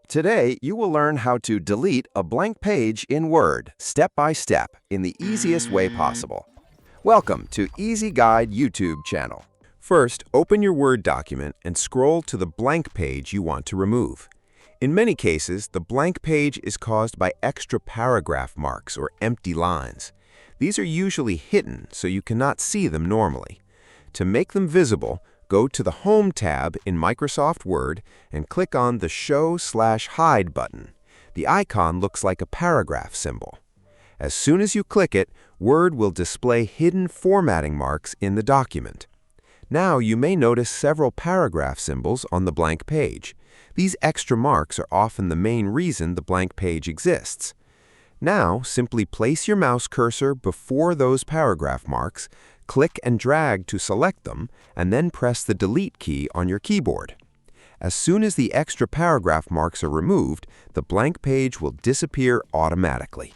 Today, you will learn how to delete a blank page in Word, step by step, in the easiest way possible. Welcome to Easy Guide YouTube channel. First, open your Word document and scroll to the blank page you want to remove. In many cases, the blank page is caused by extra paragraph marks or empty lines. These are usually hidden, so you cannot see them normally. To make them visible, go to the Home tab in Microsoft Word and click on the Show/Hide button. The icon looks like a paragraph symbol. As soon as you click it, Word will display hidden formatting marks in the document. Now you may notice several paragraph symbols on the blank page. These extra marks are often the main reason the blank page exists. Now, simply place your mouse cursor before those paragraph marks, click and drag to select them, and then press the Delete key on your keyboard. As soon as the extra paragraph marks are removed, the blank page will disappear automatically.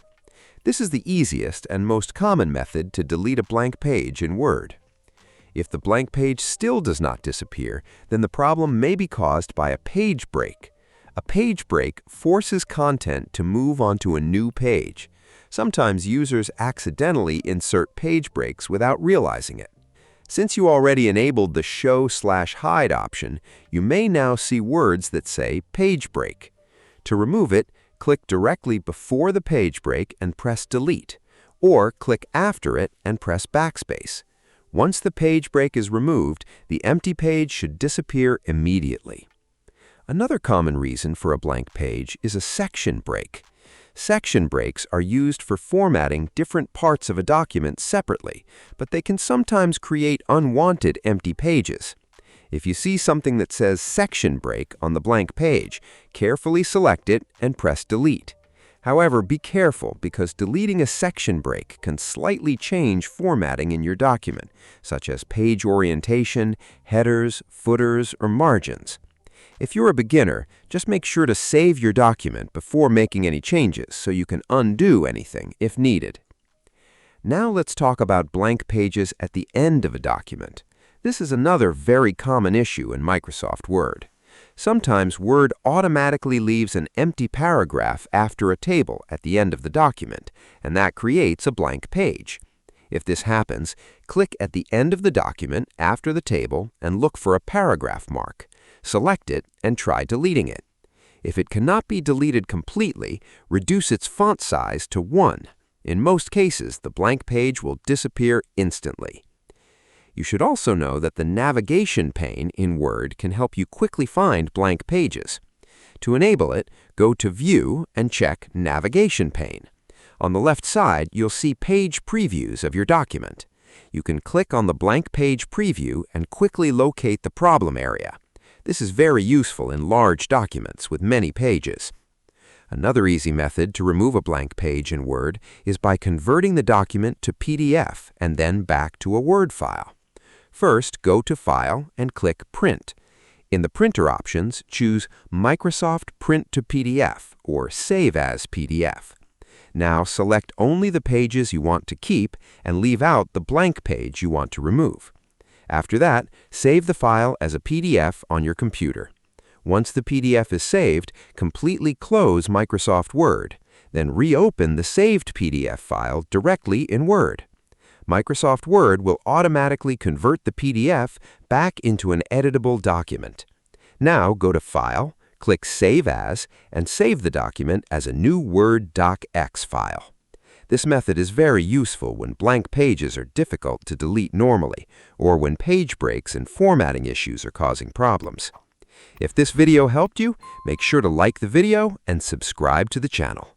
This is the easiest and most common method to delete a blank page in Word. If the blank page still does not disappear, then the problem may be caused by a page break. A page break forces content to move onto a new page. Sometimes users accidentally insert page breaks without realizing it. Since you already enabled the Show/Hide option, you may now see words that say page break. To remove it, click directly before the page break and press Delete, or click after it and press Backspace. Once the page break is removed, the empty page should disappear immediately. Another common reason for a blank page is a section break. Section breaks are used for formatting different parts of a document separately, but they can sometimes create unwanted empty pages. If you see something that says Section Break on the blank page, carefully select it and press Delete. However, be careful because deleting a section break can slightly change formatting in your document, such as page orientation, headers, footers, or margins. If you're a beginner, just make sure to save your document before making any changes so you can undo anything if needed. Now let's talk about blank pages at the end of a document. This is another very common issue in Microsoft Word. Sometimes Word automatically leaves an empty paragraph after a table at the end of the document, and that creates a blank page. If this happens, click at the end of the document after the table and look for a paragraph mark. Select it and try deleting it. If it cannot be deleted completely, reduce its font size to 1. In most cases, the blank page will disappear instantly. You should also know that the Navigation Pane in Word can help you quickly find blank pages. To enable it, go to View and check Navigation Pane. On the left side, you'll see page previews of your document. You can click on the blank page preview and quickly locate the problem area. This is very useful in large documents with many pages. Another easy method to remove a blank page in Word is by converting the document to PDF and then back to a Word file. First, go to File and click Print. In the printer options, choose Microsoft Print to PDF or Save as PDF. Now select only the pages you want to keep and leave out the blank page you want to remove. After that, save the file as a PDF on your computer. Once the PDF is saved, completely close Microsoft Word, then reopen the saved PDF file directly in Word. Microsoft Word will automatically convert the PDF back into an editable document. Now go to File, click Save As, and save the document as a new Word docx file. This method is very useful when blank pages are difficult to delete normally, or when page breaks and formatting issues are causing problems. If this video helped you, make sure to like the video and subscribe to the channel.